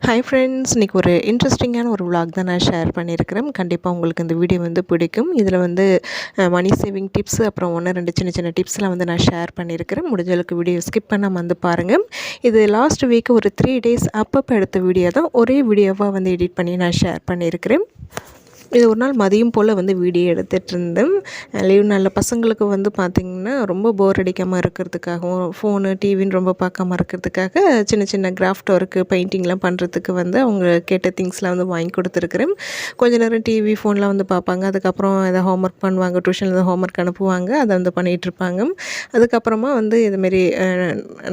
Hi friends, இன்றைக்கி ஒரு இன்ட்ரெஸ்டிங்கான ஒரு விலாக் தான் நான் ஷேர் பண்ணியிருக்கிறேன். கண்டிப்பாக உங்களுக்கு இந்த வீடியோ பிடிக்கும். இதில் மணி சேவிங் டிப்ஸு, அப்புறம் 1-2 சின்ன சின்ன டிப்ஸ்லாம் நான் ஷேர் பண்ணியிருக்கிறேன். முடிஞ்ச அளவுக்கு வீடியோ ஸ்கிப் பண்ணாமல் பாருங்கள். இது லாஸ்ட் வீக் ஒரு 3 டேஸ் அப்பப்போ எடுத்த வீடியோ தான் ஒரே வீடியோவாக எடிட் பண்ணி நான் ஷேர் பண்ணியிருக்கிறேன். இது ஒரு நாள் மதியம் போல் வீடியோ எடுத்துகிட்டு இருந்தேன். லீவ் நாளில் பசங்களுக்கு பார்த்திங்கன்னா ரொம்ப போர் அடிக்காமல் இருக்கிறதுக்காகவும், ஃபோனு டிவின்னு ரொம்ப பார்க்காம இருக்கிறதுக்காக சின்ன சின்ன கிராஃப்ட் ஒர்க்கு, பெயிண்டிங்லாம் பண்ணுறதுக்கு அவங்க கேட்ட திங்ஸ்லாம் வாங்கி கொடுத்துருக்குறேன். கொஞ்ச நேரம் டிவி ஃபோன்லாம் பார்ப்பாங்க. அதுக்கப்புறம் எதாவது ஹோம்ஒர்க் பண்ணுவாங்க, டியூஷனில் எதாவது ஹோம்ஒர்க் அனுப்புவாங்க, அதை பண்ணிகிட்ருப்பாங்க. அதுக்கப்புறமா இதுமாரி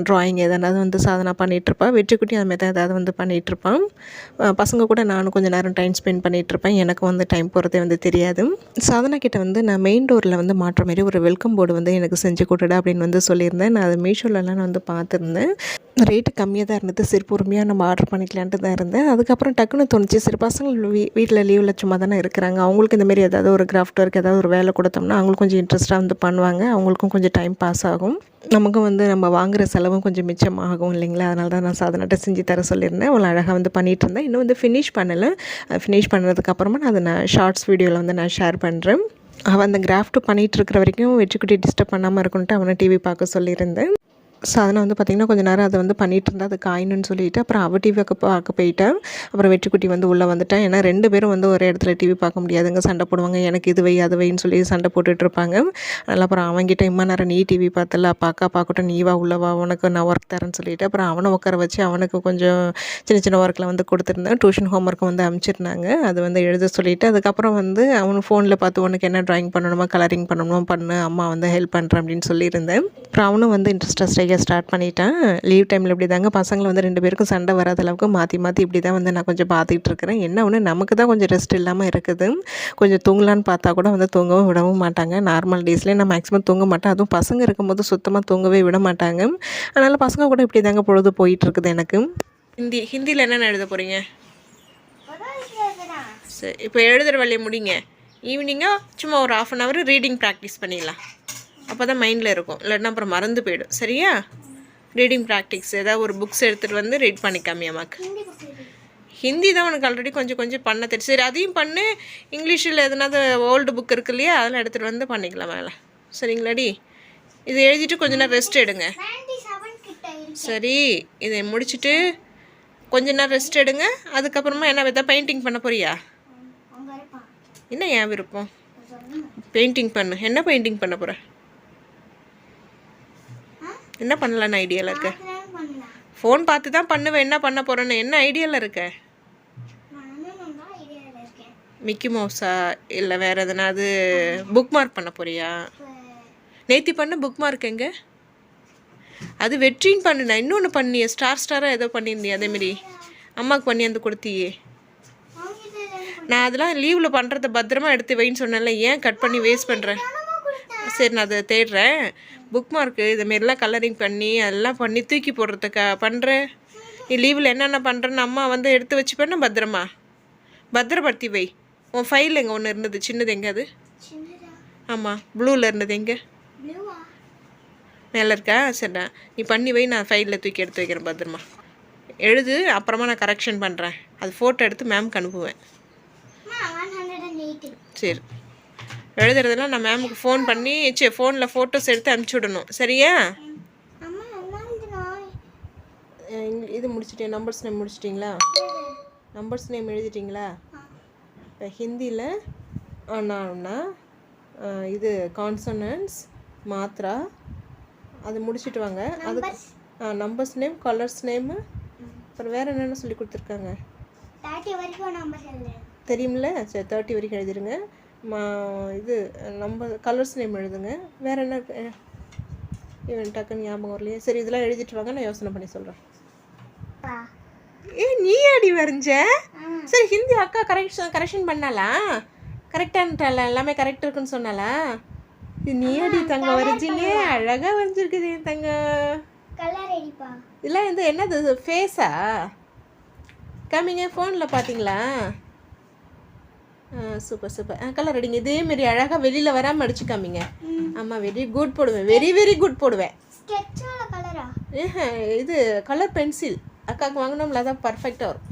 ட்ராயிங் எதனாவது சாதனை பண்ணிகிட்ருப்பா. வெற்றிக்குட்டி அதுமாரி தான் ஏதாவது பண்ணிகிட்ருப்பான். பசங்க கூட நானும் கொஞ்சம் நேரம் டைம் ஸ்பெண்ட் பண்ணிகிட்ருப்பேன். எனக்கு டைம் போகிறதே தெரியாது. சாதனா கிட்ட நான் மெயின் டோரில் மாட்டுற மாரி ஒரு வெல்கம் போர்டு எனக்கு செஞ்சு கொடுடா அப்படின்னு சொல்லியிருந்தேன். நான் அது மீஷோலலாம் நான் பார்த்துருந்தேன். ரேட்டு கம்மியாக தான் இருந்தது. சரி பொறுமையாக நம்ம ஆர்டர் பண்ணிக்கலான்ட்டு தான் இருந்தேன். அதுக்கப்புறம் டக்குன்னு தோணுச்சு, சரி பசங்க வீட்டில் லீவில் சும்மா தானே இருக்கிறாங்க, அவங்களுக்கு இந்தமாரி ஏதாவது ஒரு கிராஃப்ட் ஒர்க் ஏதாவது ஒரு வேலை கொடுத்தோம்னா அவங்களும் கொஞ்சம் இன்ட்ரெஸ்ட்டாக பண்ணுவாங்க. அவங்களுக்கும் கொஞ்சம் டைம் பாஸ் ஆகும். நமக்கும் நம்ம வாங்குகிற செலவும் கொஞ்சம் மிச்சமாகும் இல்லைங்களா? அதனால தான் நான் சாதனாட்ட செஞ்சு தர சொல்லியிருந்தேன். அவ்வளோ அழகாக பண்ணிகிட்டு இருந்தேன். இன்னும் ஃபினிஷ் பண்ணலை. ஃபினிஷ் பண்ணதுக்கப்புறமா நான் அதை ஷார்ட்ஸ் வீடியோவில் நான் ஷேர் பண்ணுறேன். அவன் அந்த கிராஃப்ட் பண்ணிகிட்டு இருக்கிற வரைக்கும் வெற்றிக்குட்டி டிஸ்டர்ப் பண்ணாமல் இருக்குன்ட்டு அவனை டிவி பார்க்க சொல்லியிருந்தேன். சாதனை பார்த்திங்கன்னா கொஞ்சம் நேரம் அதை பண்ணிகிட்டு இருந்தால் அது காயணுன்னு சொல்லிவிட்டு அப்புறம் அவள் டிவி பார்க்க போயிட்டேன். அப்புறம் வெற்றிக்குட்டி உள்ளே வந்துட்டேன். ஏன்னா 2 பேரும் ஒரே இடத்துல டிவி பார்க்க முடியாதுங்க, சண்டை போடுவாங்க. எனக்கு இது வை அது வைன்னு சொல்லி சண்டை போட்டுட்ருப்பாங்க. அதனால் அப்புறம் அவன்கிட்ட இம்மா நேரம் நீ டிவி பார்த்தல, பார்க்கட்டும், நீ வா உள்ளே வா, உனக்கு நான் ஒர்க் தரேன்னு சொல்லிவிட்டு அப்புறம் அவனை உட்கார வச்சு அவனுக்கு கொஞ்சம் சின்ன சின்ன ஒர்க்கில் கொடுத்துருந்தேன். டியூஷன் ஹோம்ஒர்க்கு அனுப்பிச்சிருந்தாங்க. அது எழுத சொல்லிவிட்டு அதுக்கப்புறம் அவனு ஃபோனில் பார்த்து உனக்கு என்ன ட்ராயிங் பண்ணணுமா, கலரிங் பண்ணணுமோ பண்ணு, அம்மா ஹெல்ப் பண்ணுறேன் அப்படின்னு சொல்லியிருந்தேன். அப்புறம் அவனும் இன்ட்ரெஸ்ட்டாக ஸ்டார்ட் பண்ணிட்டேன். லீவ் டைமில் இப்படி தாங்க பசங்களை 2 பேருக்கும் சண்டை வராத அளவுக்கு மாற்றி இப்படி தான் நான் கொஞ்சம் பார்த்துக்கிட்டு இருக்கிறேன். என்ன ஒன்று, நமக்கு தான் கொஞ்சம் ரெஸ்ட் இல்லாமல் இருக்குது. கொஞ்சம் தூங்கலான்னு பார்த்தா கூட தூங்கவும் விடவும் மாட்டாங்க. நார்மல் டேஸ்லேயே நான் மேக்ஸிமம் தூங்க மாட்டேன். அதுவும் பசங்க இருக்கும்போது சுத்தமாக தூங்கவே விட மாட்டாங்க. அதனால் பசங்க கூட இப்படி தாங்க பொழுது போயிட்டுருக்குது எனக்கு. ஹிந்தியில் என்னென்ன எழுத போகிறீங்க? சரி, இப்போ எழுதுகிற வேலையை முடிங்க. ஈவினிங்காக சும்மா ஒரு 1/2 hour ரீடிங் ப்ராக்டிஸ் பண்ணிடலாம். அப்போ தான் மைண்டில் இருக்கும், இல்லைன்னா அப்புறம் மறந்து போயிடும். சரியா? ரீடிங் ப்ராக்டிஸ் ஏதாவது ஒரு புக்ஸ் எடுத்துகிட்டு ரீட் பண்ணிக்காமி அம்மாக்கு. ஹிந்தி தான் உனக்கு ஆல்ரெடி கொஞ்சம் கொஞ்சம் பண்ண தெரியும். சரி, அதையும் பண்ணு. இங்கிலீஷில் எதுனாவது ஓல்டு புக் இருக்கு இல்லையா, அதெல்லாம் எடுத்துகிட்டு பண்ணிக்கலாம் வேலை. சரிங்களாடி? இது எழுதிட்டு கொஞ்ச நேரம் ரெஸ்ட் எடுங்க. சரி, இதை முடிச்சுட்டு கொஞ்ச நேரம் ரெஸ்ட் எடுங்க. அதுக்கப்புறமா என்ன எதாவது பெயிண்டிங் பண்ண போறியா? என்ன ஏன் விருப்பம்? பெயிண்டிங் பண்ணு. என்ன பெயிண்டிங் பண்ண போகிற? என்ன பண்ணலான்னு ஐடியாவில் இருக்க? ஃபோன் பார்த்து தான் பண்ணுவேன். என்ன பண்ண போகிறேன்னு என்ன ஐடியாவில் இருக்க? மிக்கி மவுஸா இல்லை வேறு எதனாவது புக் மார்க் பண்ண போறியா? நேத்தி பண்ண புக் மார்க் எங்கே? அது வெற்றின்னு பண்ணுனா. இன்னொன்று பண்ணியே, ஸ்டாராக ஏதோ பண்ணியிருந்தியே அதேமாரி அம்மாவுக்கு பண்ணி கொடுத்தியே. நான் அதெல்லாம் லீவில் பண்ணுறத பத்திரமா எடுத்து வைன்னு சொன்னேன்ல, ஏன் கட் பண்ணி வேஸ்ட் பண்ணுறேன்? சரி, நான் அதை தேடுறேன். புக் மார்க்கு இதுமாரிலாம் கலரிங் பண்ணி அதெல்லாம் பண்ணி தூக்கி போடுறதுக்கா பண்ணுறேன்? நீ லீவில் என்னென்ன பண்ணுறேன்னு அம்மா எடுத்து வச்சு பண்ண பத்திரப்படுத்தி வை. உன் ஃபைல் எங்கே ஒன்று இருந்தது சின்னது, எங்கே அது? ஆமாம், ப்ளூவில் இருந்தது எங்கே? மேலே இருக்கா? சரிண்ணா, நீ பண்ணி வை. நான் ஃபைலில் தூக்கி எடுத்து வைக்கிறேன் பத்திரமா. எழுது, அப்புறமா நான் கரெக்ஷன் பண்ணுறேன். அது ஃபோட்டோ எடுத்து மேம்க்கு அனுப்புவேன். சரி, எழுதுறதெல்லாம் நான் மேமுக்கு ஃபோன் பண்ணி ஃபோனில் ஃபோட்டோஸ் எடுத்து அனுப்பிச்சி விடணும். சரியா? இது முடிச்சிட்டேன். நம்பர்ஸ் நேம் முடிச்சிட்டிங்களா? நம்பர்ஸ் நேம் எழுதிட்டிங்களா? இப்போ ஹிந்தியில் அண்ணா இது கான்சனன்ஸ் மாத்ரா அது முடிச்சுட்டு வாங்க. அதுக்கு நம்பர்ஸ் நேம், கலர்ஸ் நேமு, அப்புறம் வேறு என்னென்ன சொல்லி கொடுத்துருக்காங்க தெரியுமில்ல? சரி, 30 வரைக்கும் எழுதிடுங்க. இது நம்ம கலர்ஸ் நேம் எழுதுங்க. வேறு என்ன இவன் டக்குன்னு ஞாபகம் வரலையே. சரி, இதெல்லாம் எழுதிட்டு வாங்க, நான் யோசனை பண்ணி சொல்கிறேன். நீ அடி வரைஞ்ச? சரி, ஹிந்தி அக்கா கரெக்ஷன் பண்ணாலா? கரெக்டான எல்லாமே கரெக்ட் இருக்குன்னு சொன்னாலா? இது நீ அடி தங்க வரைஞ்சிங்க, அழகாக வரைஞ்சிருக்குது என் தங்க. இதெல்லாம் என்னது ஃபேஸா? காமிங்க, ஃபோனில் பார்த்தீங்களா? சூப்பர். கலர் அடிங்க. இதேமாரி அழகாக வெளியில் வராமல் அடிச்சு காமிங்க. ஆமாம், வெரி குட் போடுவேன். வெரி குட் போடுவேன். இது கலர் பென்சில் அக்காவுக்கு வாங்கினோம்ல, அதான் பர்ஃபெக்டாக வரும்.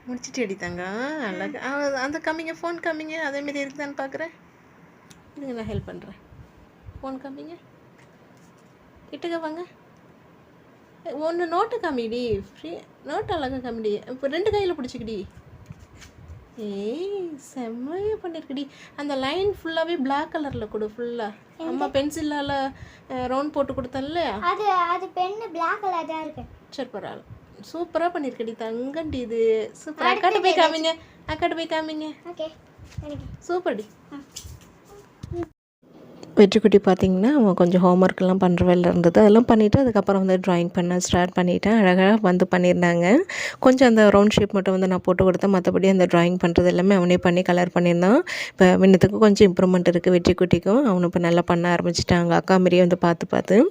முடிச்சிட்டு அடித்தாங்க அழகு. அந்த காமிங்க, ஃபோன் காமிங்க, அதேமாரி இருக்குதான்னு பார்க்குறேன். இருங்க நான் ஹெல்ப் பண்ணுறேன். ஃபோன் காமிங்க, கிட்டக்க வாங்க. ஒன்று நோட்டு காமிடி, ஃப்ரீ நோட்டு அழகாக காமிடி. இப்போ 2 கையில் பிடிச்சிக்கிடி. ஏய் செம்மையாக பண்ணியிருக்குடி. அந்த லைன் ஃபுல்லாகவே பிளாக் கலரில் கொடு. ஃபுல்லாக அம்மா பென்சிலால் ரவுண்ட் போட்டு கொடுத்தேன்ல, அது பென்னு பிளாக் கலர் தான் இருக்கு. சரி பரவாயில்ல, சூப்பராக பண்ணியிருக்கடி தங்கண்டி. இது சூப்பர். அக்காட்ட போய் காமிங்க, அக்காட்ட போய் காமிங்க. ஓகே, சூப்பர்டி. வெற்றிக்குட்டி பார்த்திங்கன்னா அவன் கொஞ்சம் ஹோம்ஒர்க்கெல்லாம் பண்ணுற வேலை இருந்தது, அதெல்லாம் பண்ணிவிட்டு அதுக்கப்புறம் வந்து ட்ராயிங் பண்ண ஸ்டார்ட் பண்ணிவிட்டேன். அழகாக வந்து பண்ணியிருந்தாங்க. கொஞ்சம் அந்த ரவுண்ட் ஷேப் மட்டும் வந்து நான் போட்டு கொடுத்தேன், மற்றபடி அந்த ட்ராயிங் பண்ணுறது எல்லாமே அவனே பண்ணி கலர் பண்ணியிருந்தான். இப்போ மின்னத்துக்கும் கொஞ்சம் இம்ப்ரூவ்மெண்ட் இருக்குது வெற்றிக்குட்டிக்கும். அவனு இப்போ நல்லா பண்ண ஆரம்பிச்சிட்டாங்க, அக்கா மாரியே வந்து பார்த்து.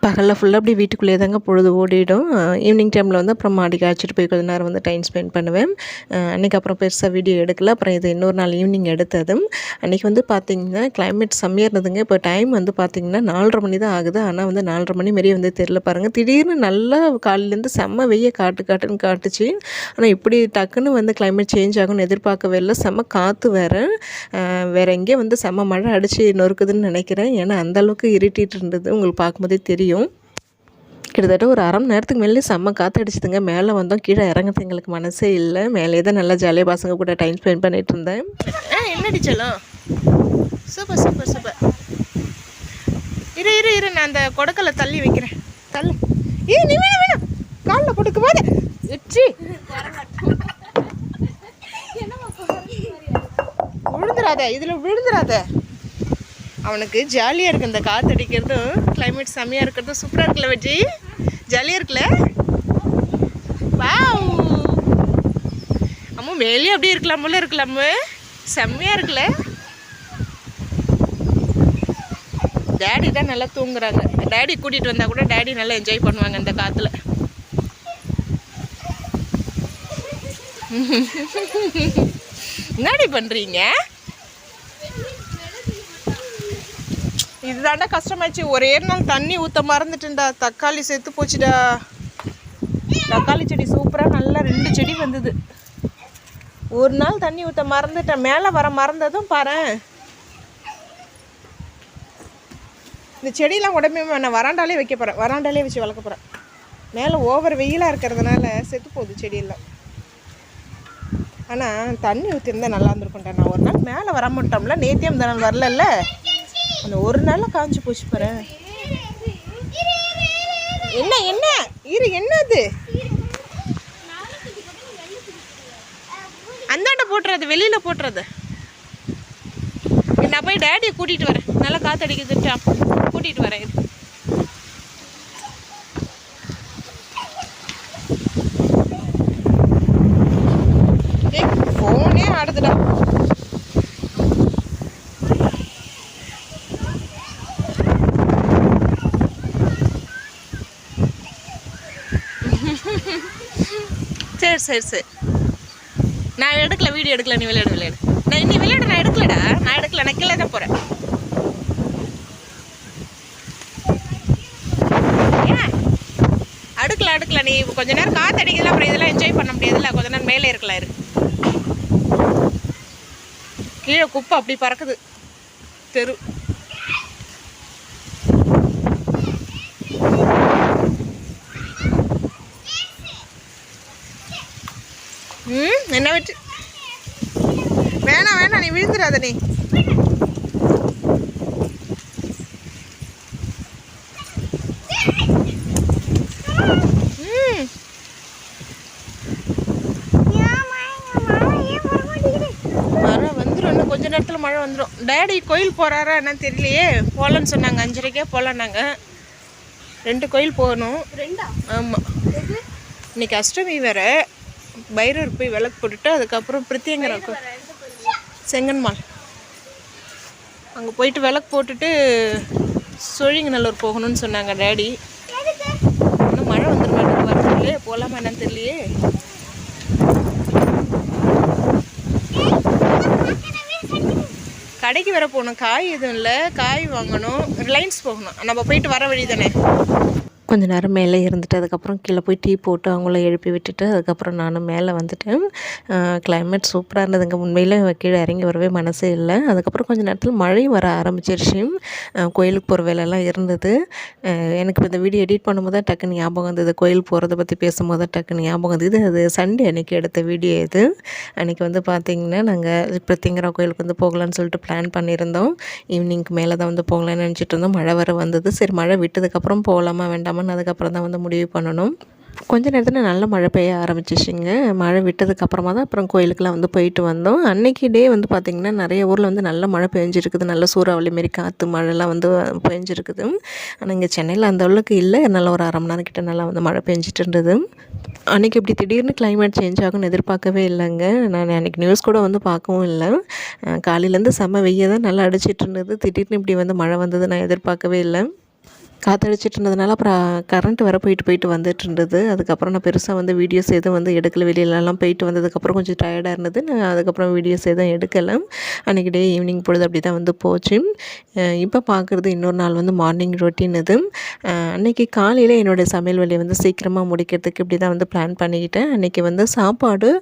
பகலில் ஃபுல்லாக அப்படி வீட்டுக்குள்ளேயே தாங்க பொழுது ஓடிடும். ஈவினிங் டைமில் வந்து அப்புறம் மாடிக்கு அழைச்சிட்டு போய் கொஞ்சம் நேரம் வந்து டைம் ஸ்பெண்ட் பண்ணுவேன். அன்றைக்கி அப்புறம் பெருசாக வீடியோ எடுக்கல. அப்புறம் இது இன்னொரு நாள் ஈவினிங் எடுத்தது. அன்றைக்கி வந்து பார்த்திங்கன்னா கிளைமேட் செம்மையாக இருந்ததுங்க. இப்போ டைம் வந்து பார்த்திங்கன்னா 4:30 மணி தான் ஆகுது. ஆனால் வந்து 4:30 மணி மாரியே வந்து தெரில பாருங்கள். திடீர்னு நல்லா காலையிலேருந்து செம்ம வெய்ய காட்டுன்னு காட்டுச்சு. ஆனால் இப்படி டக்குன்னு வந்து கிளைமேட் சேஞ்ச் ஆகும்னு எதிர்பார்க்கவே இல்லை. செம்ம காற்று வேறு எங்கேயும் வந்து செம்ம மழை அடித்து நொறுக்குதுன்னு நினைக்கிறேன். ஏன்னா அந்தளவுக்கு இருட்டிட்டு இருந்தது, உங்களுக்கு பார்க்கும்போதே தெரியும். கிட்டத்தட்ட ஒரு 1/2 மணி நேரத்துக்கு மேலே செம்ம காற்று அடிச்சுதுங்க. மேலே வந்தோம், கீழே இறங்கிறது எங்களுக்கு மனசே இல்லை. மேலே தான் நல்லா ஜாலியாக பசங்க கூட டைம் ஸ்பெண்ட் பண்ணிகிட்டு இருந்தேன். என்ன அடிச்சலாம்? சூப்பர். இரு நான் அந்த கொடக்கலை தள்ளி வைக்கிறேன். தள்ளு. நீ வேணாம் காலில் போட்டுக்கு போது எச்சி விழுந்துடாத. அவனுக்கு ஜாலியாக இருக்குது இந்த காற்று அடிக்கிறதும், கிளைமேட் செம்மையாக இருக்கிறதும். சூப்பராக இருக்குல்ல வெற்றி? ஜாலியாக இருக்குல்ல? வாவ், அம்மா மேலேயும் அப்படியே இருக்கலாம, செம்மையாக இருக்குல்ல? டேடி தான் நல்லா தூங்குறாங்க. டேடி கூட்டிகிட்டு வந்தால் கூட டேடி நல்லா என்ஜாய் பண்ணுவாங்க இந்த காற்றுல. என்னடி பண்ணுறீங்க? இதுதாண்டா கஷ்டமாச்சு. ஒரே நாள் தண்ணி ஊற்ற மறந்துட்டேன்டா. தக்காளி செத்து போச்சுடா. தக்காளி செடி சூப்பராக நல்லா 2 செடி வந்தது. ஒரு நாள் தண்ணி ஊற்ற மறந்துட்டேன். மேலே வர மறந்ததும் பாரு. இந்த செடியெலாம் உடம்பே நான் வராண்டாலே வைக்க போகிறேன், வராண்டாலே வச்சு வளர்க்க போகிறேன். மேலே ஓவர் வெயிலாக இருக்கிறதுனால செத்து போகுது செடியெல்லாம். ஆனால் தண்ணி ஊற்றிருந்தால் நல்லா இருந்திருக்கும்டா. நான் ஒரு நாள் மேலே வர மாட்டோம்ல, நேத்தியம் இந்த நாள் வரல, அந்த ஒரு நாளில் காஞ்சி போச்சு பாரு. என்ன என்னது அந்தாண்ட போட்டுறது, வெளியில் போட்டுறது. நான் போய் டேடியை கூட்டிகிட்டு வரேன், நல்லா காற்றடிக்குதுட்டா, கூட்டிகிட்டு வரேன். ஃபோனே ஆடுதுடா. சரி நான் எடுக்கல, வீடியோ எடுக்கல. நீ விளையாடு. நான் விளையாடு, நான் எடுக்கலடா. நான் கீழே தான் போகிறேன். ஏன் அடுக்கல நீ கொஞ்ச நேரம் காற்று அடிக்கலாம், அப்புறம் இதெல்லாம் என்ஜாய் பண்ண முடியாதுல்ல. கொஞ்ச நேரம் மேலே இருக்கலாம். கீழே குப்பை அப்படி பறக்குது தெரு. என்ன விட்டு வேணாம், நீ விழுந்துடாத. நீ மழை வந்துடும், இன்னும் கொஞ்ச நேரத்தில் மழை வந்துடும். டேடி கோயில் போகிறாரா என்னன்னு தெரியலையே. போகலன்னு சொன்னாங்க, 5:30 போகலன்னாங்க. 2 கோயில் போகணும். ஆமாம், இன்னைக்கு அஷ்டமி வேறு. பைரவர் போய் விளக்கு போட்டுட்டு அதுக்கப்புறம் பிரித்தியங்கிற செங்கன்மால் அங்கே போயிட்டு விளக்கு போட்டுட்டு சோழிங்கநல்லூர் போகணும்னு சொன்னாங்க டேடி. இன்னும் மழை வந்துட மாட்டேங்குது, வரதுலையே போகலாமா என்னன்னு தெரியலையே. கடைக்கு வேற போகணும், காய் எதுவும் இல்லை, காய் வாங்கணும். ரிலையன்ஸ் போகணும். நம்ம போயிட்டு வர வழி தானே. கொஞ்ச நேரம் மேலே இருந்துட்டு அதுக்கப்புறம் கீழே போய் டீ போட்டு அவங்கள எழுப்பி விட்டுட்டு அதுக்கப்புறம் நானும் மேலே வந்துட்டேன். கிளைமேட் சூப்பராக இருந்ததுங்க. உண்மையிலே கீழே இறங்கி வரவே மனசே இல்லை. அதுக்கப்புறம் கொஞ்சம் நேரத்தில் மழையும் வர ஆரம்பிச்சிருச்சு. கோயிலுக்கு போகிற வேலையெல்லாம் இருந்தது. எனக்கு இப்போ இந்த வீடியோ எடிட் பண்ணும்போது தான் டக்குன்னு ஞாபகம் வந்தது. கோயில் போகிறத பற்றி பேசும்போது தான் டக்குன்னு ஞாபகம் வந்தது. அது சண்டே அன்றைக்கி எடுத்த வீடியோ இது. அன்றைக்கி வந்து பார்த்திங்கன்னா நாங்கள் பிரத்திங்கரா கோயிலுக்கு வந்து போகலான்னு சொல்லிட்டு பிளான் பண்ணியிருந்தோம். ஈவினிங்க்கு மேலே தான் வந்து போகலான்னு நினச்சிட்டு இருந்தோம். மழை வர வந்தது. சரி மழை விட்டதுக்கப்புறம் போகலாமா வேண்டாமான்னு அதுக்கப்புறம் தான் வந்து முடிவு பண்ணணும். கொஞ்ச நேரத்தில் நல்ல மழை பெய்ய ஆரம்பிச்சிச்சிங்க. மழை விட்டதுக்கப்புறமா தான் அப்புறம் கோயிலுக்கெலாம் வந்து போயிட்டு வந்தோம். அன்றைக்கி டே வந்து பார்த்திங்கன்னா நிறைய ஊரில் வந்து நல்ல மழை பெஞ்சிருக்குது. நல்ல சூறாவளி மாரி காற்று மழைலாம் வந்து பெஞ்சிருக்குது. ஆனால் இங்கே சென்னையில் அந்த அளவுக்கு இல்லை. நல்லா ஒரு 1/2 மணி நேரம் கிட்ட நல்லா வந்து மழை பெஞ்சிட்டு இருந்தது. அன்றைக்கி இப்படி திடீர்னு கிளைமேட் சேஞ்ச் ஆகும்னு எதிர்பார்க்கவே இல்லைங்க. நான் அன்றைக்கி நியூஸ் கூட வந்து பார்க்கவும் இல்லை. காலையிலேருந்து செம்ம வெய்ய தான் நல்லா அடிச்சிட்டு இருந்தது. திடீர்னு இப்படி வந்து மழை வந்தது நான் எதிர்பார்க்கவே இல்லை. காற்றடிச்சிட்டு இருந்ததுனால அப்புறம் கரண்ட் வர போயிட்டு வந்துட்டு இருந்தது. அதுக்கப்புறம் நான் பெருசாக வந்து வீடியோஸ் எதுவும் வந்து எடுக்கல. வெளியிலலாம் போயிட்டு வந்ததுக்கப்புறம் கொஞ்சம் டயர்டாக இருந்தது. நான் அதுக்கப்புறம் வீடியோஸ் எதுவும் எடுக்கலை. அன்றைக்கி டே ஈவினிங் பொழுது அப்படி தான் வந்து போச்சு. இப்போ பார்க்குறது இன்னொரு நாள் வந்து மார்னிங் ரொட்டீன் இது. அன்றைக்கி காலையில் என்னோடய சமையல் வேலையை வந்து சீக்கிரமாக முடிக்கிறதுக்கு இப்படி தான் வந்து பிளான் பண்ணிக்கிட்டேன். அன்றைக்கி வந்து சாப்பாடு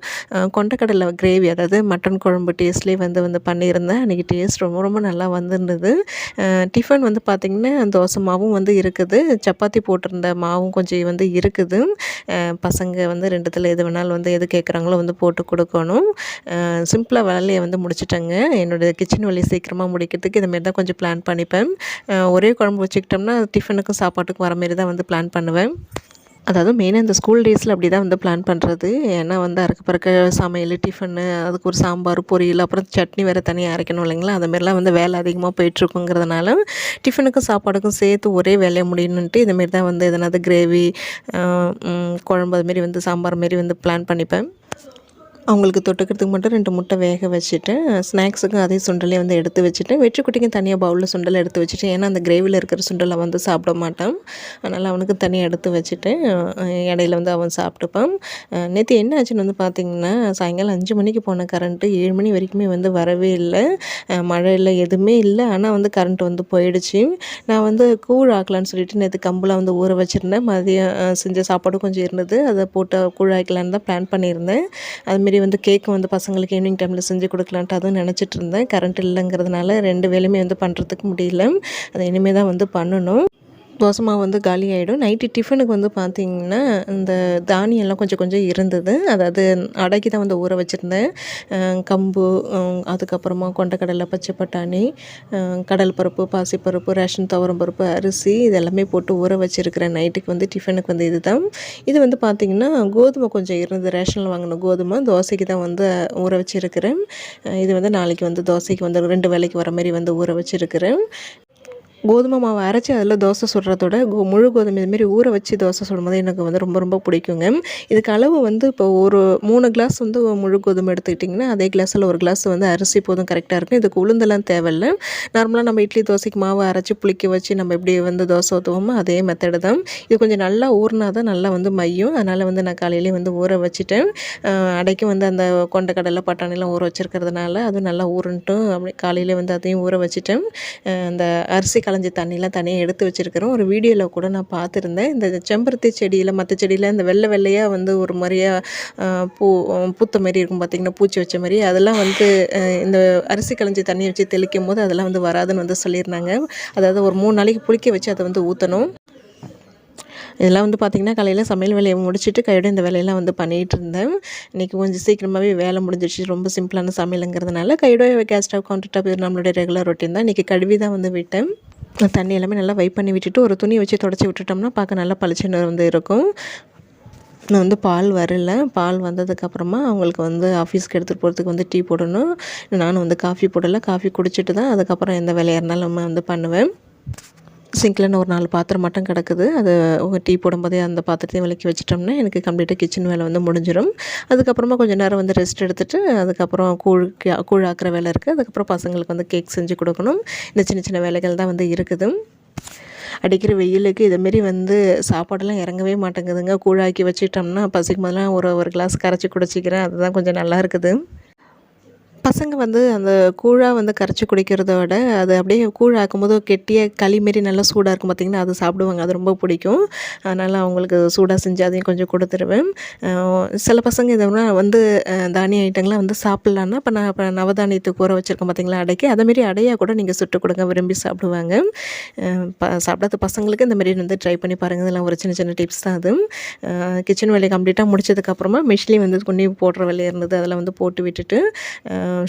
கொண்டக்கடலை கிரேவி, அதாவது மட்டன் குழம்பு டேஸ்ட்லேயே வந்து பண்ணியிருந்தேன். அன்றைக்கி டேஸ்ட் ரொம்ப ரொம்ப நல்லா வந்திருந்தது. டிஃபன் வந்து பார்த்திங்கன்னா தோசை மாவும் வந்து இருக்குது. சப்பாத்தி போட்டிருந்த மாவும் கொஞ்சம் வந்து இருக்குது. பசங்க வந்து 2த்துல எது வேணாலும் வந்து எது கேட்குறாங்களோ வந்து போட்டு கொடுக்கணும். சிம்பிளாக வேலையை வந்து முடிச்சிட்டேங்க. என்னோடய கிச்சன் வேலையை சீக்கிரமாக முடிக்கிறதுக்கு இதுமாரி தான் கொஞ்சம் பிளான் பண்ணிப்பேன். ஒரே குழம்பு வச்சுக்கிட்டோம்னா டிஃபனுக்கும் சாப்பாட்டுக்கும் வர மாரி தான் வந்து பிளான் பண்ணுவேன். அதாவது மெயினாக இந்த ஸ்கூல் டேஸில் அப்படி தான் வந்து பிளான் பண்ணுறது. ஏன்னா வந்து அறக்க பறக்க சமையல், டிஃபனு, அதுக்கு ஒரு சாம்பார், பொரியல், அப்புறம் சட்னி வேறு தனியாக அரைக்கணும் இல்லைங்களா? அதுமாரிலாம் வந்து வேலை அதிகமாக போயிட்டுருக்குங்கிறதுனால டிஃபனுக்கும் சாப்பாடுக்கும் சேர்த்து ஒரே வேலையை முடியணுன்ட்டு இதுமாரி தான் வந்து எதனாவது கிரேவி, குழம்பு அதுமாரி வந்து சாம்பார் மாரி வந்து பிளான் பண்ணிப்பேன். அவங்களுக்கு தொட்டுக்கிறதுக்கு மட்டும் 2 முட்டை வேக வச்சுட்டேன். ஸ்நாக்ஸுக்கும் அதே சுண்டலே வந்து எடுத்து வச்சுட்டேன். வெற்றிக்குட்டிக்கு தனியாக பவுலில் சுண்டல் எடுத்து வச்சுட்டேன். ஏன்னா அந்த கிரேவியில் இருக்கிற சுண்டலை வந்து சாப்பிட மாட்டான். அதனால் அவனுக்கு தனியாக எடுத்து வச்சுட்டேன். இடையில வந்து அவன் சாப்பிட்டுப்பான். நேற்று என்ன ஆச்சுன்னு வந்து பார்த்திங்கன்னா, சாயங்காலம் 5 மணிக்கு போன கரண்ட்டு 7 மணி வரைக்குமே வந்து வரவே இல்லை. மழை இல்லை, எதுவுமே இல்லை. ஆனால் வந்து கரண்ட் வந்து போயிடுச்சு. நான் வந்து கூழ் ஆக்கலான்னு சொல்லிட்டு நேற்று கம்புலாம் வந்து ஊற வச்சுருந்தேன். மதியம் செஞ்ச சாப்பாடும் கொஞ்சம் இருந்தது. அதை போட்டு கூழ் ஆக்கலான்னு தான் பிளான் பண்ணியிருந்தேன். அதுமாரி வந்து கேக்கு வந்து பசங்களுக்கு ஈவினிங் டைமில் செஞ்சு கொடுக்கலான்ட்டு அதுவும் நினச்சிட்டு இருந்தேன். கரண்ட் இல்லைங்கிறதுனால 2 வேலையுமே வந்து பண்ணுறதுக்கு முடியல. அதை இனிமேல் தான் வந்து பண்ணணும். தோசை மாவு வந்து காலி ஆகிடும். நைட்டு டிஃபனுக்கு வந்து பார்த்திங்கன்னா இந்த தானியெல்லாம் கொஞ்சம் கொஞ்சம் இருந்தது. அதாவது அடைக்கி தான் வந்து ஊற வச்சுருந்தேன். கம்பு, அதுக்கப்புறமா கொண்டக்கடலை, பச்சை பட்டாணி, கடல் பருப்பு, பாசிப்பருப்பு, ரேஷன் துவரம் பருப்பு, அரிசி இது எல்லாமே போட்டு ஊற வச்சுருக்கிறேன். நைட்டுக்கு வந்து டிஃபனுக்கு வந்து இதுதான். இது வந்து பார்த்திங்கன்னா கோதுமை கொஞ்சம் இருந்தது. ரேஷனில் வாங்கின கோதுமை தோசைக்கு தான் வந்து ஊற வச்சுருக்கிறேன். இது வந்து நாளைக்கு வந்து தோசைக்கு வந்து 2 வேளைக்கு வர மாதிரி வந்து ஊற வச்சுருக்கிறேன். கோதுமை மாவு அரைச்சி அதில் தோசை சுடுறதோட முழு கோதுமை இதுமாரி ஊற வச்சு தோசை சுடும்போது எனக்கு வந்து ரொம்ப ரொம்ப பிடிக்குங்க. இதுக்கு அளவு வந்து இப்போ ஒரு 3 கிளாஸ் வந்து முழு கோதுமை எடுத்துக்கிட்டிங்கன்னா அதே கிளாஸில் 1 கிளாஸ் வந்து அரிசி போதும், கரெக்டாக இருக்கும். இதுக்கு உளுந்தெல்லாம் தேவையில்லை. நார்மலாக நம்ம இட்லி தோசைக்கு மாவு அரைச்சி புளிக்க வச்சு நம்ம எப்படி வந்து தோசை ஊற்றுவோமோ அதே மெத்தடு தான். இது கொஞ்சம் நல்லா ஊறினா தான் நல்லா வந்து மையும். அதனால் வந்து நான் காலையிலே வந்து ஊற வச்சுட்டேன். அடைக்கும் வந்து அந்த கொண்டக்கடலை, பட்டாணிலாம் ஊற வச்சுருக்கிறதுனால அதுவும் நல்லா ஊறட்டும். அப்படி காலையிலே வந்து அதையும் ஊற வச்சுட்டேன். அந்த அரிசி களைஞ்சி தண்ணிலாம் தனியாக எடுத்து வச்சுருக்கிறோம். ஒரு வீடியோவில் கூட நான் பார்த்துருந்தேன். இந்த செம்பருத்தி செடியில், மற்ற செடியில் இந்த வெள்ளையாக வந்து ஒரு மாதிரியாக பூத்த மாரி இருக்கும் பார்த்திங்கன்னா, பூச்சி வச்ச மாதிரி அதெல்லாம் வந்து இந்த அரிசி களைஞ்சி தண்ணியை வச்சு தெளிக்கும் போது அதெல்லாம் வந்து வராதுன்னு வந்து சொல்லியிருந்தாங்க. அதாவது ஒரு 3 நாளைக்கு புளிக்க வச்சு அதை வந்து ஊற்றணும். இதெல்லாம் வந்து பார்த்திங்கன்னா காலையில் சமையல் வேலையை முடிச்சுட்டு கையோட இந்த வேலையெல்லாம் வந்து பண்ணிகிட்டு இருந்தேன். இன்றைக்கி கொஞ்சம் சீக்கிரமாகவே வேலை முடிஞ்சிடுச்சு. ரொம்ப சிம்பிளான சமையலுங்கிறதுனால கையோட கேஸ் ஸ்டவ், கவுண்டர் டாப் இது நம்மளுடைய ரெகுலர் ரொட்டீன் தான். இன்றைக்கி கழுவி தான் வந்து விட்டேன். தண்ணி எல்லாமே நல்லா வைப் பண்ணி விட்டுட்டு ஒரு துணி வச்சு தொடச்சி விட்டுட்டோம்னா பார்க்க நல்லா பளிச்சுன்னு வந்து இருக்கும். நான் வந்து பால் வரல. பால் வந்ததுக்கப்புறமா அவங்களுக்கு வந்து ஆஃபீஸ்க்கு எடுத்துகிட்டு போகிறதுக்கு வந்து டீ போடணும். நானும் வந்து காஃபி போடலை. காஃபி குடிச்சிட்டு தான் அதுக்கப்புறம் எந்த வேலையாக இருந்தாலும் நம்ம வந்து பண்ணுவேன். சிங்கில் ஒரு 4 பாத்திரம் மட்டும் கிடக்குது. அது டீ போடும்போதே அந்த பாத்திரத்தையும் விளக்கி வச்சிட்டோம்னா எனக்கு கம்ப்ளீட்டாக கிச்சன் வேலை வந்து முடிஞ்சிடும். அதுக்கப்புறமா கொஞ்சம் நேரம் வந்து ரெஸ்ட் எடுத்துகிட்டு அதுக்கப்புறம் கூழ் ஆக்குற வேலை இருக்குது. அதுக்கப்புறம் பசங்களுக்கு வந்து கேக் செஞ்சு கொடுக்கணும். இந்த சின்ன சின்ன வேலைகள் தான் வந்து இருக்குது. அடிக்கிற வெயிலுக்கு இதுமாரி வந்து சாப்பாடெல்லாம் இறங்கவே மாட்டேங்குதுங்க. கூழாக்கி வச்சுட்டோம்னா பசிக்கும் போதெல்லாம் ஒரு கிளாஸ் கரைச்சி குடிச்சிக்கிறேன். அதுதான் கொஞ்சம் நல்லா இருக்குது. பசங்க வந்து அந்த கூழா வந்து கரைச்சி குடிக்கிறத விட, அது அப்படியே கூழ் ஆக்கும்போது கெட்டியா களி மாரி நல்லா சூடா இருக்கும் பார்த்தீங்கன்னா, அது சாப்பிடுவாங்க. அது ரொம்ப பிடிக்கும். அதனால அவங்களுக்கு சூடா செஞ்சு அதையும் கொஞ்சம் குடுத்துருவேன். சில பசங்க இதெல்லாம் வந்து தானிய ஐட்டங்கள்லாம் வந்து சாப்பிட்லான்னா, இப்ப நவதானியத்துக்கு ஊற வச்சிருக்கோம் பார்த்தீங்களா அடைக்கு, அதேமாரி அடையா கூட நீங்க சுட்டு குடுங்க விரும்பி சாப்பிடுவாங்க. சாப்பிடாத பசங்களுக்கு இந்த மாரி வந்து ட்ரை பண்ணி பாருங்க. இதெல்லாம் ஒரு சின்ன சின்ன டிப்ஸ் தான் அது. கிச்சன் வேலைய கம்ப்ளீட்டா முடிச்சதுக்கப்புறமா மிஷ்லி வந்து துணி போடுற வேலை இருந்தது. அதெல்லாம் வந்து போட்டு விட்டுட்டு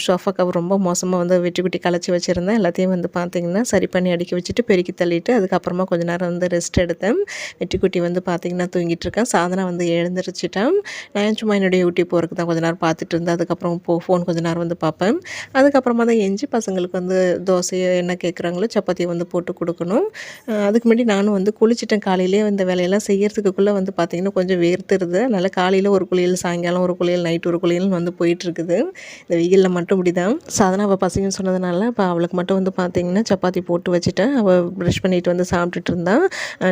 சோஃபா கவர் ரொம்ப மோசமாக வந்து வெட்டி குட்டி கலைச்சி வச்சுருந்தேன். எல்லாத்தையும் வந்து பார்த்திங்கன்னா சரி பண்ணி அடுக்கி வச்சுட்டு பெருக்கி தள்ளிட்டு அதுக்கப்புறமா கொஞ்ச நேரம் வந்து ரெஸ்ட் எடுத்தேன். வெட்டிக்குட்டி வந்து பார்த்திங்கன்னா தூங்கிட்டுருக்கேன். சாதனா வந்து எழுந்திரிச்சிட்டேன். நான் சும்மா என்னுடைய யூடியூப் ஒர்க் தான் கொஞ்ச நேரம் பார்த்துட்டு இருந்தேன். அதுக்கப்புறம் ஃபோன் கொஞ்ச நேரம் வந்து பார்ப்பேன். அதுக்கப்புறமா தான் எஞ்சி பசங்களுக்கு வந்து தோசையோ என்ன கேட்குறாங்களோ சப்பாத்தியை வந்து போட்டு கொடுக்கணும். அதுக்கு முன்னாடி நானும் வந்து குளிச்சுட்டேன். காலையிலேயே இந்த வேலையெல்லாம் செய்யறதுக்குள்ளே வந்து பார்த்திங்கன்னா கொஞ்சம் வேர்த்துருது. அதனால் காலையில் ஒரு குளியல், சாயங்காலம் ஒரு குளியல், நைட் ஒரு குளியல்னு வந்து போயிட்டுருக்குது. இந்த வெயிலில் மட்டும் இப்படி தான். சாதனா அவள் பசிக்குன்னு சொன்னதுனால இப்போ அவளுக்கு மட்டும் வந்து பார்த்திங்கன்னா சப்பாத்தி போட்டு வச்சுட்டேன். அவள் ப்ரஷ் பண்ணிட்டு வந்து சாப்பிட்டுட்டு இருந்தா.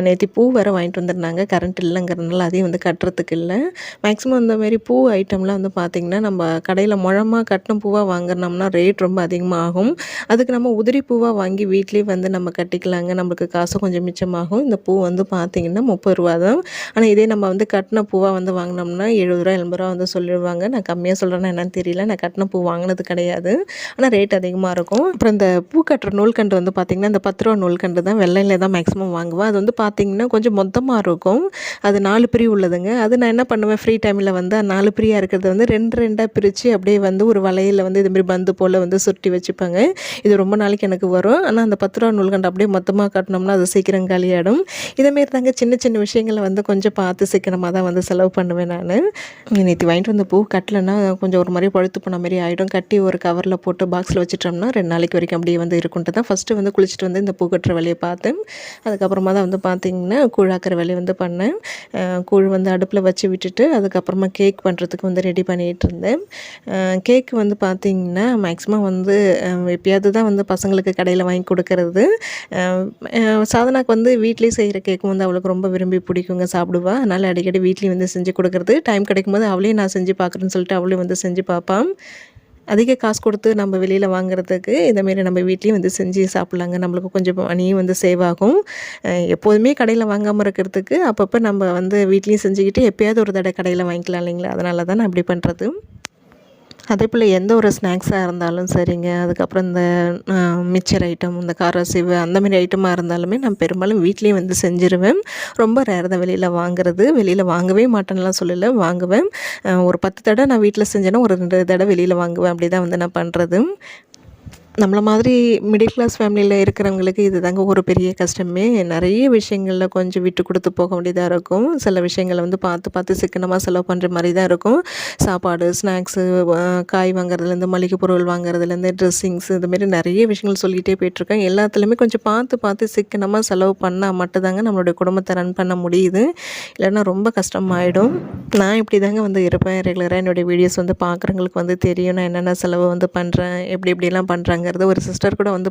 நேற்று பூ வேறு வாங்கிட்டு வந்திருந்தாங்க. கரண்ட் இல்லைங்கிறதுனால அதையும் வந்து கட்டுறதுக்கு இல்லை. மேக்ஸிமம் இந்த மாரி பூ ஐட்டம்லாம் வந்து பார்த்திங்கன்னா நம்ம கடையில் முழமாக கட்டின பூவாக வாங்கினோம்னா ரேட் ரொம்ப அதிகமாக ஆகும். அதுக்கு நம்ம உதிரி பூவாக வாங்கி வீட்லேயே வந்து நம்ம கட்டிக்கலாங்க. நம்மளுக்கு காசு கொஞ்சம் மிச்சமாகும். இந்த பூ வந்து பார்த்திங்கன்னா 30 ரூபா தான். ஆனால் இதே நம்ம வந்து கட்டின பூவாக வந்து வாங்கினோம்னா 70 ரூபா 80 ரூபா வந்து சொல்லிடுவாங்க. நான் கம்மியாக சொல்கிறேன்னா என்னன்னு தெரியல. நான் கட்டின பூ வாங்கினது கிடையாது. ஆனால் ரேட் அதிகமாக இருக்கும். அப்புறம் இந்த பூ கட்டுற நூல்கண்டு வந்து பார்த்திங்கன்னா இந்த 10 ரூபா நூல்கண்டு தான் வெள்ளையில தான் மேக்ஸிமம் வாங்குவேன். அது வந்து பார்த்திங்கன்னா கொஞ்சம் மொத்தமாக இருக்கும். அது 4 பிரிவு உள்ளதுங்க. அது நான் என்ன பண்ணுவேன் ஃப்ரீ டைமில் வந்து 4 பிரியா இருக்கிறத வந்து 2 பிரித்து அப்படியே வந்து ஒரு வளையலில் வந்து இதுமாரி பந்து போல் வந்து சுருட்டி வச்சுப்பாங்க. இது ரொம்ப நாளைக்கு எனக்கு வரும். ஆனால் அந்த 10 ரூபா நூல்கண்டு அப்படியே மொத்தமாக கட்டினோம்னா அது சீக்கிரம் காலியாகிடும். இதேமாரி தாங்க சின்ன சின்ன விஷயங்களை வந்து கொஞ்சம் பார்த்து சிக்கனமாக தான் வந்து செலவு பண்ணுவேன் நான். நேற்று வாங்கிட்டு வந்த பூ கட்டலைன்னா கொஞ்சம் ஒரு மாதிரி பழுத்து போன மாதிரி ஆகிடும். கட்டி ஒரு கவரில் போட்டு பாக்ஸில் வச்சுட்டோம்னா 2 நாளைக்கு வரைக்கும் அப்படியே வந்து இருக்குன்ட்டு தான் ஃபஸ்ட்டு வந்து குளிச்சுட்டு வந்து இந்த பூ கட்டுற வேலையை பார்த்தேன். அதுக்கப்புறமா தான் வந்து பார்த்திங்கன்னா கூழாக்கிற வேலையை வந்து பண்ணேன். கூழ் வந்து அடுப்பில் வச்சு விட்டுட்டு அதுக்கப்புறமா கேக் பண்ணுறதுக்கு வந்து ரெடி பண்ணிகிட்டு இருந்தேன். கேக்கு வந்து பார்த்திங்கன்னா மேக்ஸிமம் வந்து எப்பயாவது தான் வந்து பசங்களுக்கு கடையில் வாங்கி கொடுக்கறது. சாதனாக்கு வந்து வீட்லேயே செய்கிற கேக்கும் வந்து அவளுக்கு ரொம்ப விரும்பி பிடிக்குங்க, சாப்பிடுவா. அதனால் அடிக்கடி வீட்லேயும் வந்து செஞ்சு கொடுக்குறது. டைம் கிடைக்கும்போது அவளே நான் செஞ்சு பார்க்குறேன்னு சொல்லிட்டு அவளே வந்து செஞ்சு பார்ப்பான். அதிக காசு கொடுத்து நம்ம வெளியில் வாங்குறதுக்கு இந்தமாரி நம்ம வீட்லேயும் வந்து செஞ்சு சாப்பிட்லாங்க. நம்மளுக்கு கொஞ்சம் மணியும் வந்து சேவ் ஆகும். எப்போதுமே கடையில் வாங்காமல் இருக்கிறதுக்கு அப்பப்போ நம்ம வந்து வீட்லேயும் செஞ்சுக்கிட்டு எப்போயாவது ஒரு தடவை கடையில் வாங்கிக்கலாம் இல்லைங்களா? அதனால தான் நான் அப்படி பண்ணுறது. அதேபோல் எந்த ஒரு ஸ்நாக்ஸாக இருந்தாலும் சரிங்க, அதுக்கப்புறம் இந்த மிக்சர் ஐட்டம், இந்த காரசேவு அந்தமாரி ஐட்டமாக இருந்தாலுமே நான் பெரும்பாலும் வீட்லேயே வந்து செஞ்சுருவேன். ரொம்ப ரேர் தான் வெளியில் வாங்குறது. வெளியில் வாங்கவே மாட்டேன்லாம் சொல்லலை, வாங்குவேன். ஒரு 10 தடவை நான் வீட்டில் செஞ்சேன்னா ஒரு 2 தடவை வெளியில் வாங்குவேன். அப்படி தான் வந்து நான் பண்ணுறது. நம்மள மாதிரி மிடில் கிளாஸ் ஃபேமிலியில் இருக்கிறவங்களுக்கு இது தாங்க ஒரு பெரிய கஷ்டமே. நிறைய விஷயங்களில் கொஞ்சம் விட்டு கொடுத்து போக வேண்டியதாக இருக்கும். சில விஷயங்களை வந்து பார்த்து பார்த்து சிக்கனமாக செலவு பண்ணுற மாதிரி தான் இருக்கும். சாப்பாடு, ஸ்நாக்ஸு, காய் வாங்குறதுலேருந்து, மளிகை பொருள் வாங்குறதுலேருந்து, ட்ரெஸ்ஸிங்ஸு, இதுமாரி நிறைய விஷயங்கள் சொல்லிகிட்டே போயிட்டுருக்கேன். எல்லாத்துலேயுமே கொஞ்சம் பார்த்து பார்த்து சிக்கனமாக செலவு பண்ணால் மட்டும்தாங்க நம்மளுடைய குடும்பத்தை ரன் பண்ண முடியுது. இல்லைன்னா ரொம்ப கஷ்டமாயிடும். நான் இப்படி தாங்க வந்து இருப்பேன். ரெகுலராக என்னுடைய வீடியோஸ் வந்து பார்க்குறவங்களுக்கு வந்து தெரியும் நான் என்னென்ன செலவு வந்து பண்ணுறேன், எப்படிலாம் பண்ணுறாங்க. ஒரு சிஸ்டர் கூட வந்து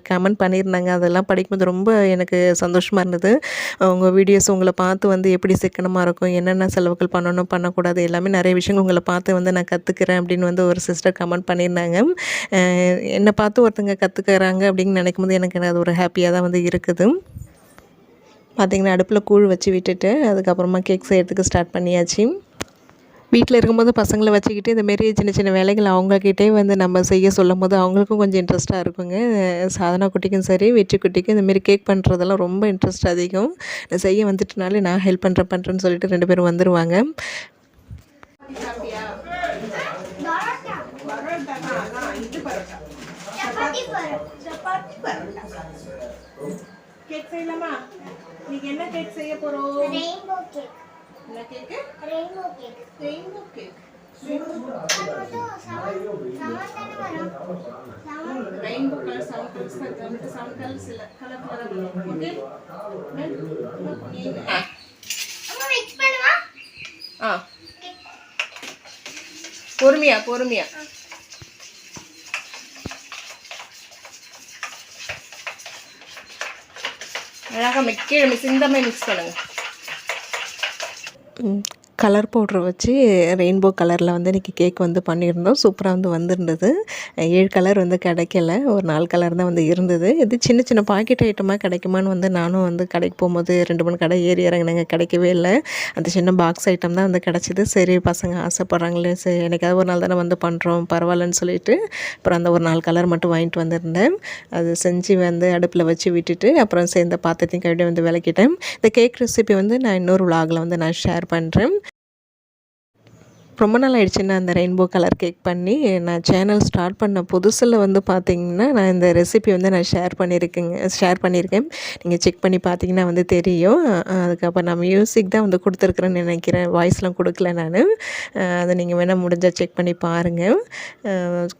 கமெண்ட் பண்ணியிருந்தாங்க. அதெல்லாம் படிக்கும்போது ரொம்ப எனக்கு சந்தோஷமாக இருந்தது. உங்கள் வீடியோஸ் உங்களை பார்த்து வந்து எப்படி சிக்கனமாக இருக்கும், என்னென்ன செலவுகள் பண்ணணும் பண்ணக்கூடாது, எல்லாமே நிறைய விஷயங்கள் உங்களை பார்த்து வந்து நான் கற்றுக்கிறேன் அப்படின்னு வந்து ஒரு சிஸ்டர் கமெண்ட் பண்ணியிருந்தாங்க. என்னை பார்த்து ஒருத்தங்க கற்றுக்கிறாங்க அப்படின்னு நினைக்கும்போது எனக்கு அது ஒரு ஹாப்பியாக தான் வந்து இருக்குது. பார்த்திங்கன்னா அடுப்பில் கூழ் வச்சு விட்டுட்டு அதுக்கப்புறமா கேக் செய்கிறதுக்கு ஸ்டார்ட் பண்ணியாச்சு. வீட்டில் இருக்கும்போது பசங்களை வச்சுக்கிட்டு இந்தமாரி சின்ன சின்ன வேலைகள் அவங்கக்கிட்டே வந்து நம்ம செய்ய சொல்லும்போது அவங்களுக்கும் கொஞ்சம் இன்ட்ரெஸ்ட்டாக இருக்குங்க. சாதனா குட்டிக்கும் சரி, வெற்றி குட்டிக்கும் இந்தமாரி கேக் பண்ணுறதெல்லாம் ரொம்ப இன்ட்ரெஸ்ட் அதிகம். நான் செய்ய வந்துட்டனாலே நான் ஹெல்ப் பண்ணுறேன்னு சொல்லிட்டு 2 பேரும் வந்துடுவாங்க. கேக் செய்யலாமா? நீங்க என்ன கேக் செய்ய போறோம்? Rainbow cake. என்ன cake? Rainbow cake. Rainbow cake. Rainbow colour 7 colours தான். 7 கலர்ஸ் இல்ல, கலர் கலரா வரும். ஓகே? அம்மா மிக்ஸ் பண்ணுவா? பொறுமையா. அழகாக கீழே இந்த மாதிரி மிக்ஸ் பண்ணுங்க. கலர் பவுட்ரு வச்சு ரெயின்போ கலரில் வந்து இன்றைக்கி கேக் வந்து பண்ணியிருந்தோம். சூப்பராக வந்து வந்திருந்தது. 7 கலர் வந்து கிடைக்கல, ஒரு 4 கலர் தான் வந்து இருந்தது. இது சின்ன சின்ன பாக்கெட் ஐட்டமாக கிடைக்குமான்னு வந்து நானும் வந்து கடைக்கு போகும்போது 2 3 கடை ஏறி இறங்குனாங்க, கிடைக்கவே இல்லை. அந்த சின்ன பாக்ஸ் ஐட்டம் தான் வந்து கிடச்சிது. சரி பசங்க ஆசைப்பட்றாங்களே, சரி என்னைக்காவது ஒரு நாள் தானே வந்து பண்ணுறோம் பரவாயில்லன்னு சொல்லிட்டு அப்புறம் அந்த ஒரு 4 கலர் மட்டும் வாங்கிட்டு வந்திருந்தேன். அது செஞ்சு வந்து அடுப்பில் வச்சு விட்டுட்டு அப்புறம் சேர்ந்த பாத்திரத்தையும் கழுவி வந்து விளக்கிட்டேன். இந்த கேக் ரெசிபி வந்து நான் இன்னொரு விலாகில் வந்து நான் ஷேர் பண்ணுறேன். ரொம்ப நாள் ஆயிடுச்சு நான் அந்த ரெயின்போ கலர் கேக் பண்ணி. நான் சேனல் ஸ்டார்ட் பண்ண புதுசில் வந்து பார்த்திங்கன்னா நான் இந்த ரெசிபி வந்து நான் ஷேர் பண்ணியிருக்கேன். நீங்கள் செக் பண்ணி பார்த்தீங்கன்னா வந்து தெரியும். அதுக்கப்புறம் நான் மியூசிக் தான் வந்து கொடுத்துருக்குறேன்னு நினைக்கிறேன், வாய்ஸ்லாம் கொடுக்கல நான். அதை நீங்கள் வேணால் முடிஞ்சால் செக் பண்ணி பாருங்கள்.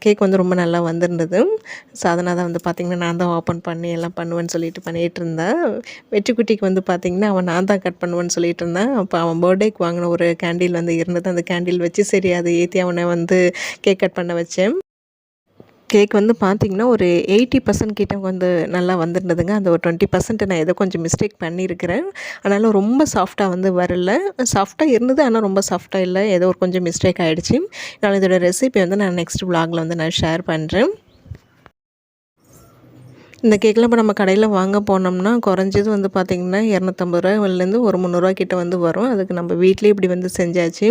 கேக் வந்து ரொம்ப நல்லா வந்திருந்தது. சாதனா தான் வந்து பார்த்திங்கன்னா நான் தான் ஓப்பன் பண்ணி எல்லாம் பண்ணுவேன்னு சொல்லிட்டு பண்ணிகிட்டு இருந்தேன். வெற்றிக்குட்டிக்கு வந்து பார்த்திங்கன்னா அவன் நான் தான் கட் பண்ணுவேன்னு சொல்லிட்டு இருந்தான். அப்போ அவன் பர்த்டேக்கு வாங்கின ஒரு கேண்டில் வந்து இருந்தது. அந்த கேண்டில் வச்சு சரி அதை ஏற்றி அவனை வந்து கேக் கட் பண்ண வச்சேன். கேக் வந்து பார்த்திங்கன்னா ஒரு 80% கிட்ட வந்து நல்லா வந்திருந்ததுங்க. அந்த ஒரு 20% நான் ஏதோ கொஞ்சம் மிஸ்டேக் பண்ணியிருக்கிறேன். ஆனாலும் ரொம்ப சாஃப்டாக வந்து வரல. சாஃப்டாக இருந்தது, ஆனால் ரொம்ப சாஃப்டாக இல்லை, ஏதோ ஒரு கொஞ்சம் மிஸ்டேக் ஆகிடுச்சு. நான் இதோட ரெசிபி வந்து நான் நெக்ஸ்ட் விலாகில் வந்து நான் ஷேர் பண்ணுறேன். இந்த கேக்கெலாம் இப்போ நம்ம கடையில் வாங்க போனோம்னா குறைஞ்சது வந்து பார்த்திங்கன்னா 250 ரூபாயிலேருந்து ஒரு 300 ரூபா கிட்ட வந்து வரும். அதுக்கு நம்ம வீட்டிலே இப்படி வந்து செஞ்சாச்சு.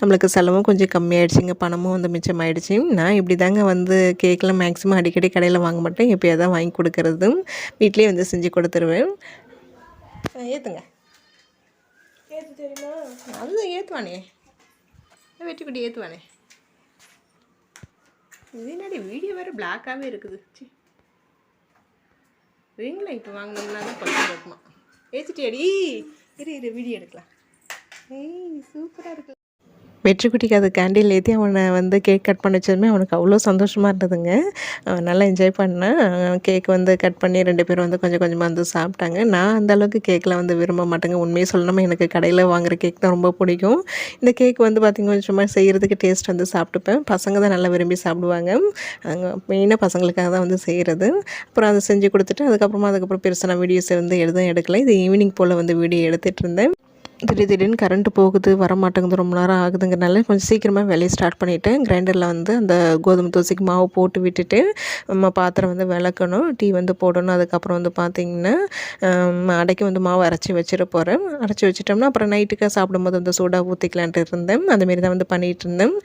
நம்மளுக்கு செலவும் கொஞ்சம் கம்மியாயிடுச்சுங்க, பணமும் வந்து மிச்சமாயிடுச்சு. நான் இப்படி தாங்க வந்து கேக்கெலாம் மேக்ஸிமம் அடிக்கடி கடையில் வாங்க மாட்டேன், எப்போயாவது தான் வாங்கி கொடுக்குறது. வீட்லேயே வந்து செஞ்சு கொடுத்துருவேன். ஏற்றுங்க, ஏற்று தெரியுமா? அதுதான் ஏற்றுவானே, வெட்டிக்குட்டி ஏற்றுவானே. இது என்னடி வீடியோ வேறு பிளாக்காகவே இருக்குது. ரிங் லைட் வாங்கினோம்னா தான் பழக்கம் இருக்குமா. ஏற்றிட்டியாடி, இரு வீடியோ எடுக்கலாம். ஏய் சூப்பராக இருக்குது. வெற்றிக்குட்டிக்கு அது கேண்டில் ஏற்றி அவனை வந்து கேக் கட் பண்ண வச்சதுமே அவனுக்கு அவ்வளோ சந்தோஷமாக இருந்ததுங்க. அவன் நல்லா என்ஜாய் பண்ணான். கேக் வந்து கட் பண்ணி 2 பேரும் வந்து கொஞ்சம் கொஞ்சமாக வந்து சாப்பிட்டாங்க. நான் அந்தளவுக்கு கேக்கெலாம் வந்து விரும்ப மாட்டேங்க. உண்மையை சொல்லணும்னா எனக்கு கடையில் வாங்குகிற கேக் தான் ரொம்ப பிடிக்கும். இந்த கேக் வந்து பார்த்திங்கன்னா சும்மா செய்கிறதுக்கு டேஸ்ட் வந்து சாப்பிட்டுப்பேன். பசங்க தான் நல்லா விரும்பி சாப்பிடுவாங்க. அங்கே மெயினாக பசங்களுக்காக தான் வந்து செய்கிறது. அப்புறம் அதை செஞ்சு கொடுத்துட்டு அதுக்கப்புறம் பெருசாக நான் வீடியோஸை வந்து எதுவும் எடுக்கலை. இது ஈவினிங் போல் வந்து வீடியோ எடுத்துகிட்டு இருந்தேன். திடீர்னு கரண்ட்டு போகுது, வரமாட்டேங்குது, ரொம்ப நேரம் ஆகுதுங்கிறனால கொஞ்சம் சீக்கிரமாக வேலையை ஸ்டார்ட் பண்ணிவிட்டேன். கிரைண்டரில் வந்து அந்த கோதுமை தோசைக்கு மாவு போட்டு விட்டுட்டு நம்ம பாத்திரம் வந்து விளக்கணும், டீ வந்து போடணும். அதுக்கப்புறம் வந்து பார்த்திங்கன்னா அடைக்கு வந்து மாவு அரைச்சி வச்சிட போகிறேன். அரைச்சி வச்சிட்டோம்னா அப்புறம் நைட்டுக்கு சாப்பிடும்போது வந்து சூடாக ஊற்றிக்கலான்ட்டு இருந்தேன். அந்தமாரி தான் வந்து பண்ணிகிட்டு இருந்தேன்.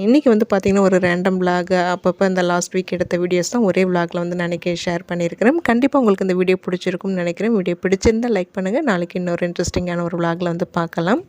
இன்றைக்கி வந்து பார்த்திங்கன்னா ஒரு ரேண்டம் விலாக், அப்பப்போ இந்த லாஸ்ட் வீக் எடுத்த வீடியோஸ் தான் ஒரே விலாகில் வந்து நான் இன்றைக்கி ஷேர் பண்ணியிருக்கிறேன். கண்டிப்பாக உங்களுக்கு இந்த வீடியோ பிடிச்சிருக்கும்னு நினைக்கிறேன். வீடியோ பிடிச்சிருந்தால் லைக் பண்ணுங்கள். நாளைக்கு இன்னொரு இன்ட்ரெஸ்டிங்கான ஒரு விலாகில் வந்து பார்க்கலாம்.